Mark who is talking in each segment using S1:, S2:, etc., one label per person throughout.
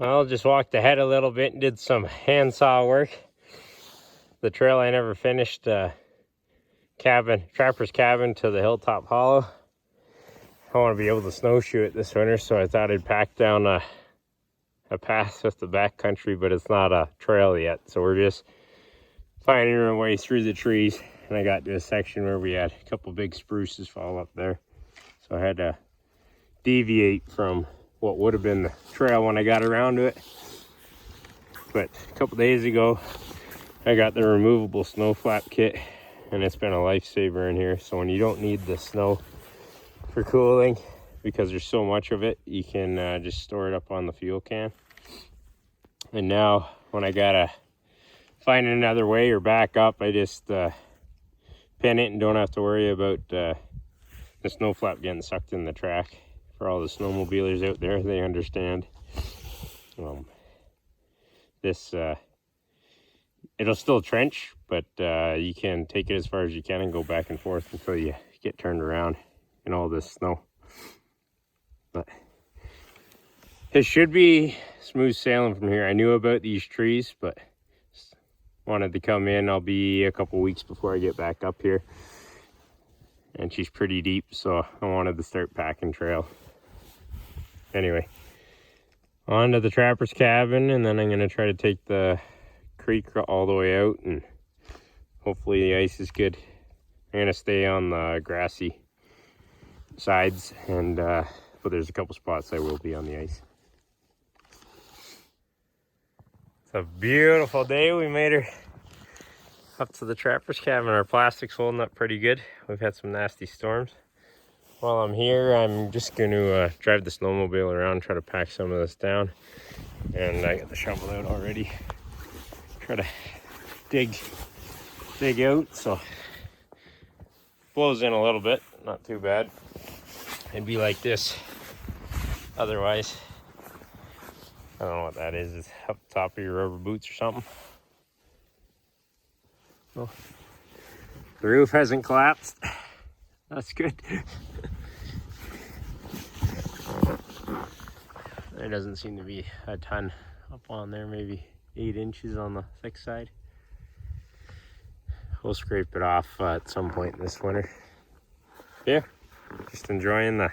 S1: Well, just walked ahead a little bit and did some handsaw work. The trail I never finished, trapper's cabin to the Hilltop Hollow. I want to be able to snowshoe it this winter, so I thought I'd pack down a path with the backcountry, but it's not a trail yet. So we're just finding our way through the trees. And I got to a section where we had a couple big spruces fall up there. So I had to deviate from what would have been the trail when I got around to it. But a couple days ago, I got the removable snow flap kit, and it's been a lifesaver in here. So when you don't need the snow for cooling, because there's so much of it, you can just store it up on the fuel can. And now when I gotta find another way or back up, I just pin it and don't have to worry about the snow flap getting sucked in the track. For all the snowmobilers out there, they understand. It'll still trench, but you can take it as far as you can and go back and forth until you get turned around in all this snow. But it should be smooth sailing from here. I knew about these trees, but wanted to come in. I'll be a couple weeks before I get back up here, and she's pretty deep, so I wanted to start packing trail. Anyway, on to the trapper's cabin, and then I'm going to try to take the creek all the way out, and hopefully the ice is good. I'm going to stay on the grassy sides, and but there's a couple spots I will be on the ice. It's a beautiful day. We made her up to the trapper's cabin. Our plastic's holding up pretty good. We've had some nasty storms. While I'm here, I'm just going to drive the snowmobile around, try to pack some of this down. And I got the shovel out already. Try to dig out, so blows in a little bit, not too bad. It'd be like this otherwise. I don't know what that is. It's up top of your rubber boots or something. Well, the roof hasn't collapsed. That's good. There doesn't seem to be a ton up on there, maybe 8 inches on the thick side. We'll scrape it off at some point this winter. Yeah, just enjoying the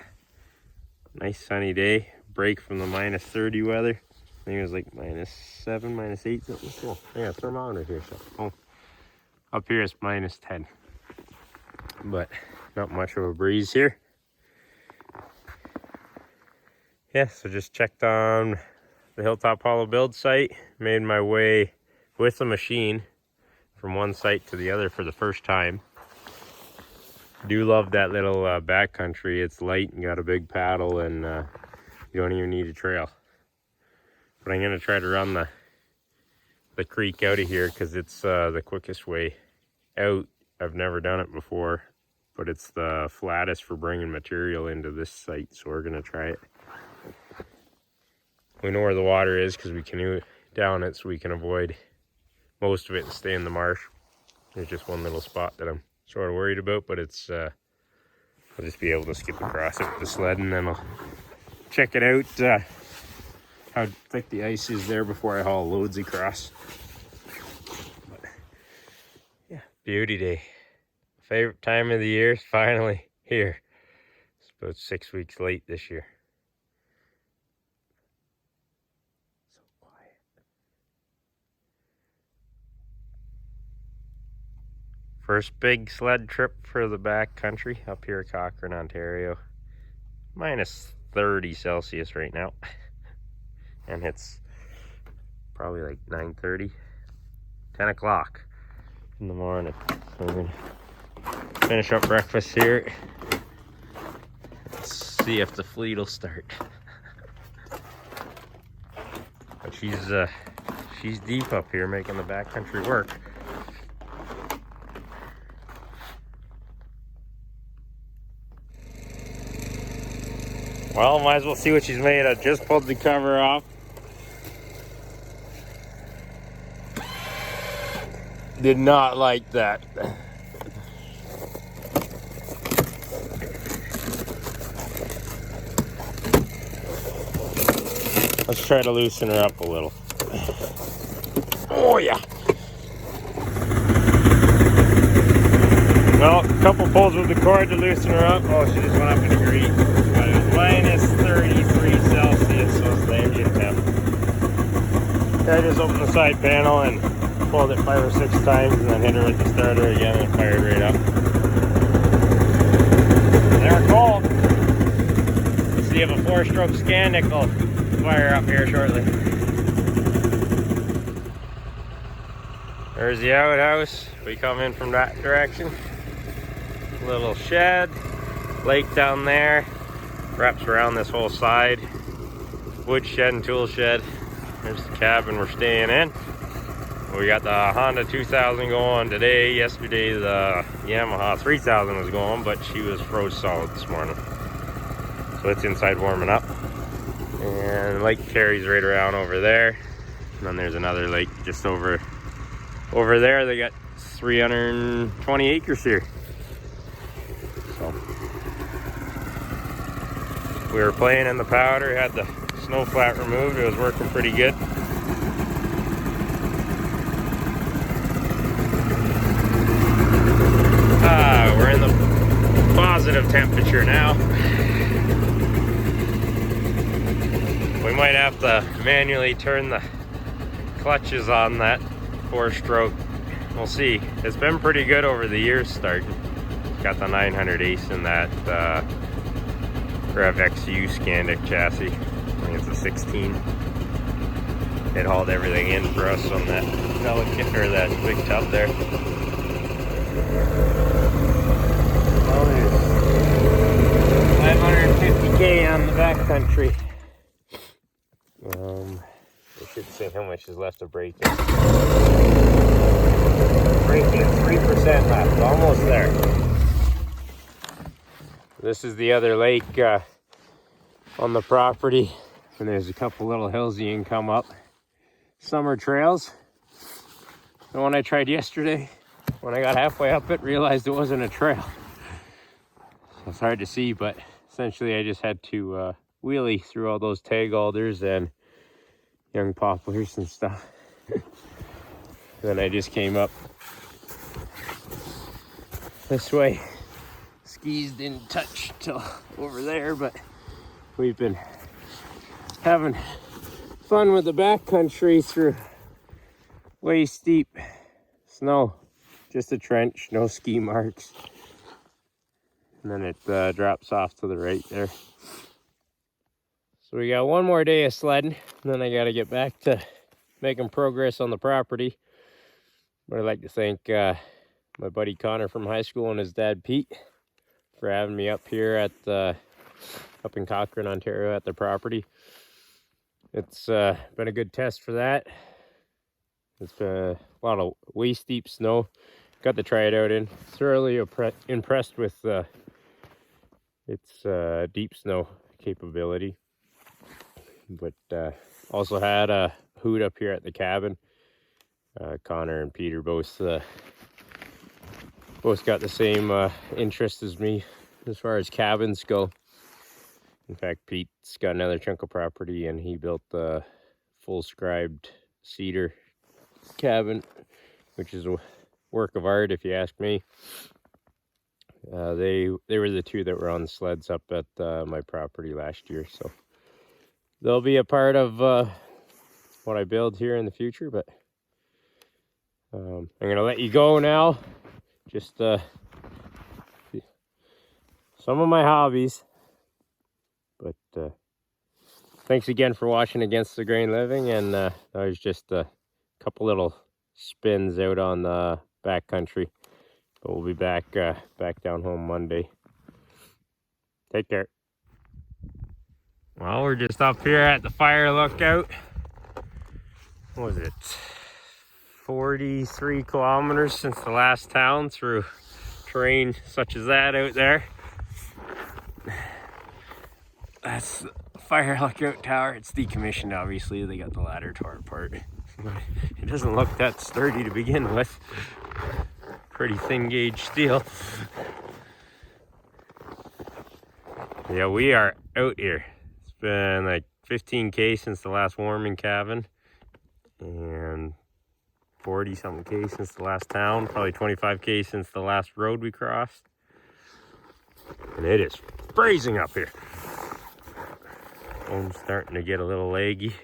S1: nice sunny day. Break from the -30 weather. I think it was like -7, -8, something. Cool. Yeah, thermometer here. So, oh, up here it's -10. But not much of a breeze here. Yeah, so just checked on the Hilltop Hollow build site. Made my way with the machine from one site to the other for the first time. Do love that little backcountry. It's light and got a big paddle, and you don't even need a trail. But I'm gonna try to run the creek out of here because it's the quickest way out. I've never done it before, but it's the flattest for bringing material into this site, so we're gonna try it. We know where the water is because we canoe down it, so we can avoid most of it and stay in the marsh. There's just one little spot that I'm sort of worried about, but it's I'll just be able to skip across it with the sled, and then I'll check it out how thick the ice is there before I haul loads across. But yeah, beauty day. Favorite time of the year is finally here. It's about 6 weeks late this year. So quiet. First big sled trip for the backcountry up here at Cochrane, Ontario. -30 Celsius right now. And it's probably like 9:30, 10 o'clock in the morning. So we're gonna finish up breakfast here. Let's see if the fleet will start. But she's deep up here making the backcountry work. Well, might as well see what she's made of. Just pulled the cover off. Did not like that. Let's try to loosen her up a little. Oh yeah. Well, a couple pulls with the cord to loosen her up. Oh, she just went up a degree. But it was minus 33 Celsius, so it's the engine temp. I just opened the side panel and pulled it 5 or 6 times and then hit her with the starter again and fired right up. They're cold. So you have a 4-stroke Scandic will fire up here shortly. There's the outhouse. We come in from that direction. Little shed, lake down there, wraps around this whole side. Wood shed and tool shed. There's the cabin we're staying in. We got the Honda 2000 going today. Yesterday the Yamaha 3000 was going, but she was froze solid this morning. So it's inside warming up. And the lake carries right around over there. And then there's another lake just over there. They got 320 acres here. So we were playing in the powder, had the snow flat removed. It was working pretty good. We're in the positive temperature now. We might have to manually turn the clutches on that 4-stroke. We'll see. It's been pretty good over the years starting. Got the 900 Ace in that Rev XU Scandic chassis. I think it's a 16. It hauled everything in for us on that delicate, or that big tub there. Well, there's 550K on the backcountry. I should say how much is left of braking. Braking at 3% left, almost there. This is the other lake on the property, and there's a couple little hills you can come up. Summer trails. The one I tried yesterday, when I got halfway up it, realized it wasn't a trail. So it's hard to see, but essentially I just had to wheelie through all those tag alders and young poplars and stuff. Then I just came up this way. Skis didn't touch till over there, but we've been having fun with the backcountry through way steep snow. Just a trench, no ski marks. And then it drops off to the right there. So we got one more day of sledding, and then I got to get back to making progress on the property. But I'd like to thank my buddy Connor from high school and his dad Pete for having me up here at up in Cochrane, Ontario at the property. It's been a good test for that. It's been a lot of way steep snow. Got to try it out in. Thoroughly impressed with its deep snow capability. But also had a hoot up here at the cabin. Connor and Peter both got the same interest as me as far as cabins go. In fact, Pete's got another chunk of property and he built the full scribed cedar cabin, which is a work of art if you ask me. They were the two that were on the sleds up at my property last year, so they'll be a part of what I build here in the future. But I'm gonna let you go now. Just some of my hobbies. But thanks again for watching Against the Grain Living, and that was just a couple little spins out on the backcountry. But we'll be back down home Monday. Take care. Well, we're just up here at the fire lookout. What was it? 43 kilometers since the last town through terrain such as that out there. That's the fire lookout tower. It's decommissioned, obviously. They got the ladder tore apart. It doesn't look that sturdy to begin with. Pretty thin gauge steel. Yeah, we are out here. It's been like 15K since the last warming cabin, and 40 something K since the last town, probably 25K since the last road we crossed. And it is freezing up here. I'm starting to get a little leggy.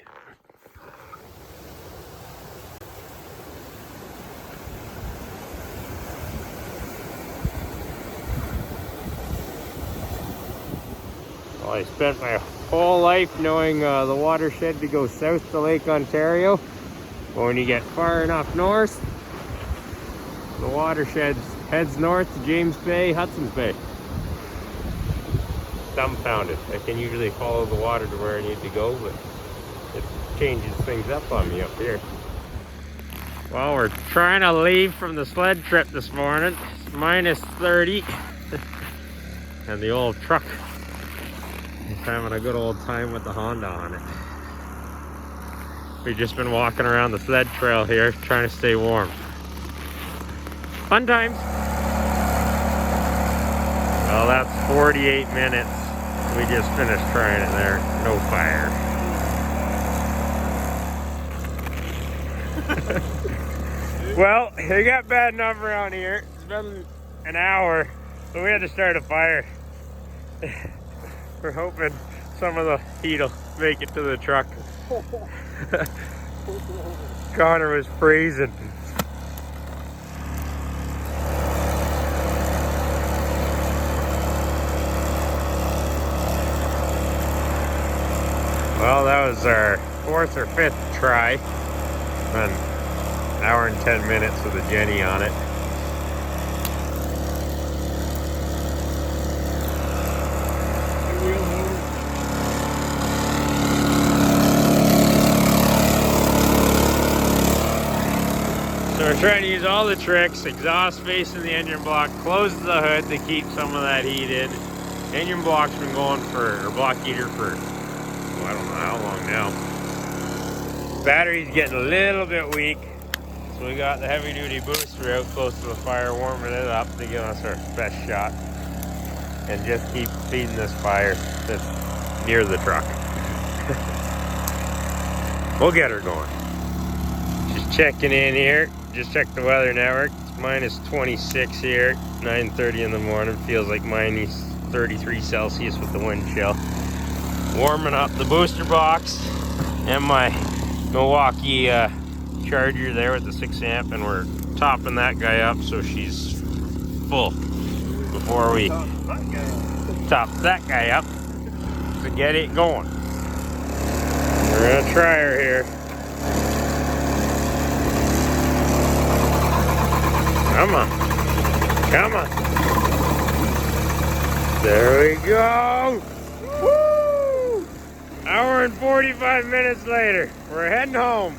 S1: Well, I spent my whole life knowing the watershed to go south to Lake Ontario. But when you get far enough north, the watershed heads north to James Bay, Hudson's Bay. Dumbfounded. I can usually follow the water to where I need to go, but it changes things up on me up here. Well, we're trying to leave from the sled trip this morning. It's minus 30. And the old truck is having a good old time with the Honda on it. We've just been walking around the sled trail here, trying to stay warm. Fun times. Well, that's 48 minutes. We just finished trying it there. No fire. Well, it got bad enough around here. It's been an hour, so we had to start a fire. We're hoping some of the heat will make it to the truck. Connor was freezing. Well, that was our 4th or 5th try. An hour and 10 minutes with a Jenny on it. So we're trying to use all the tricks, exhaust face in the engine block, close the hood to keep some of that heat in. Engine block's been going for, or block heater for, I don't know how long now. Battery's getting a little bit weak, so we got the heavy duty booster out close to the fire, warming it up to give us our best shot. And just keep feeding this fire that's near the truck. We'll get her going. Just checking in here. Just checked the weather network. It's minus 26 here, 9:30 in the morning. Feels like minus 33 Celsius with the wind chill. Warming up the booster box and my Milwaukee charger there with the 6 amp, and we're topping that guy up so she's full before we top that guy up to get it going. We're gonna try her here. Come on. Come on. There we go. Woo! Hour and 45 minutes later, we're heading home.